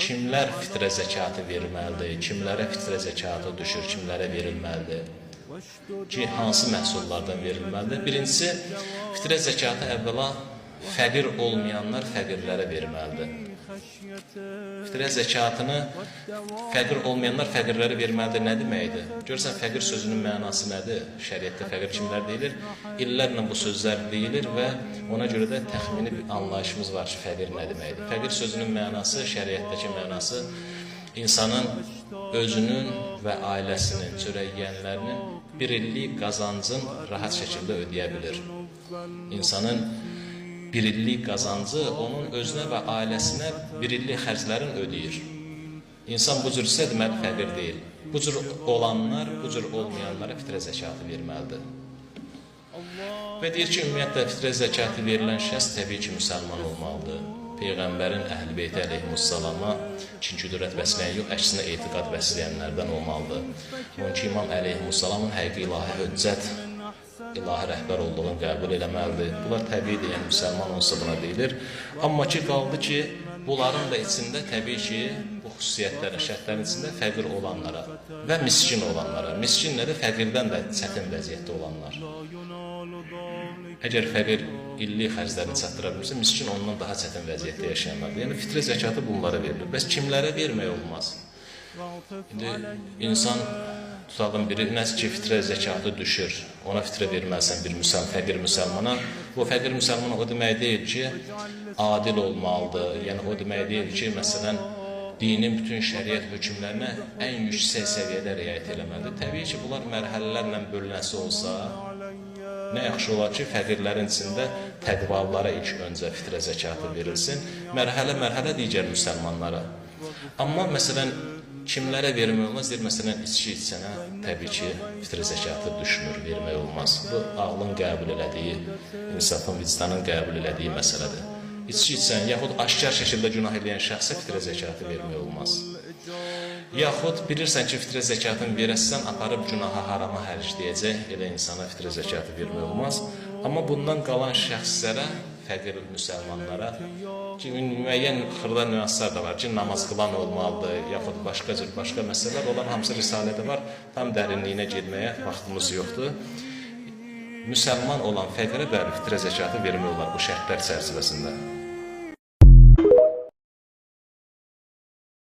kimlər fitrə zəkatı verməlidir, kimlərə fitrə zəkatı düşür, kimlərə verilməlidir ki, hansı məhsullardan verilməlidir? Birincisi, fitrə zəkatı əvvəla fəqir olmayanlar fəqirlərə verməlidir. Fitrə zəkatını fəqir olmayanlar fəqirlərə verməlidir nə deməkdir? Görürsən, fəqir sözünün mənası nədir? Şəriətdə fəqir kimlər deyilir? İllərlə bu sözlər deyilir və ona görə də təxmini bir anlayışımız var ki, fəqir nə deməkdir? Fəqir sözünün mənası, şəriətdəki mənası insanın özünün və ailəsinin, çörəyyənlərinin bir illik qazancın rahat şəkildə ödəyə bilir. İnsanın bir illik qazancı onun özünə və ailəsinə bir illik xərclərin ödəyir. İnsan bu cür isə deməli fəqir deyil. Bu cür olanlar, bu cür olmayanlara fitrə zəkatı verməlidir. Və deyir ki, ümumiyyətlə fitrə zəkatı verilən şəxs təbii ki, müsəlman olmalıdır. Peyğəmbərin Əhl-i Beyti əleyhimussalama kin-küdurət bəsləyən yox, əksinə etiqad bəsləyənlərdən olmalıdır. Onun ki, İmam əleyhimussalamın həqiqi ilahi hüccət, ilahi rəhbər olduğunu qəbul eləməlidir. Bunlar təbiidir, yəni müsəlman olsa buna deyilir. Amma ki, qaldı ki, bunların da içində təbii ki, bu xüsusiyyətlərin, şərtlərin içində fəqir olanlara və miskin olanlara. Miskin nədir? Fəqirdən də çətin vəziyyətdə olanlar. Əgər fəqir illik xərclərini çatdıra bilirsə, miskin ondan daha çətin vəziyyətdə yaşayanlardır. Yəni, fitrə zəkatı bunlara verilir. Bəs kimlərə vermək olmaz? İndi insan tutalım biri, nəsə ki, fitrə zəkatı düşür, ona fitrə verməlisən bir fəqir müsəlmana. Bu fəqir müsəlmana o demək deyil ki, adil olmalıdır. Yəni, o demək deyil ki, məsələn, dinin bütün şəriət hökmlərinə ən yüksək səviyyədə riayət eləməlidir. Təbii ki, bunlar mərhələlərlə bölünəsi olsa, nə yaxşı olar ki, fəqirlərin içində təqvalılara ilk öncə fitrə zəkatı verilsin, mərhələ-mərhələ digər müsəlmanlara. Amma, məsələn, kimlərə vermək olmaz? Deyir, məsələn, içki içsənə təbii ki, fitrə zəkatı düşmür, vermək olmaz. Bu, ağlın qəbul elədiyi, insafın, vicdanın qəbul elədiyi məsələdir. İçki içsən, yaxud aşkar şəkildə günah edən şəxsə fitrə zəkatı vermək olmaz. Yaxud bilirsən ki, fitrə zəkatını verəsən, aparıb günaha, harama hərcləyəcək, elə insana fitrə zəkatı vermək olmaz. Amma bundan qalan şəxslərə, fəqir müsəlmanlara ki, müəyyən xırda nüanslar da var ki, namaz qılan olmalıdır, yaxud başqa məsələlər, onlar hamısı risalədə var, tam dərinliyinə girməyə vaxtımız yoxdur. Müsəlman olan fəqirə bəli fitrə zəkatı vermək olar bu şərtlər çərçivəsində.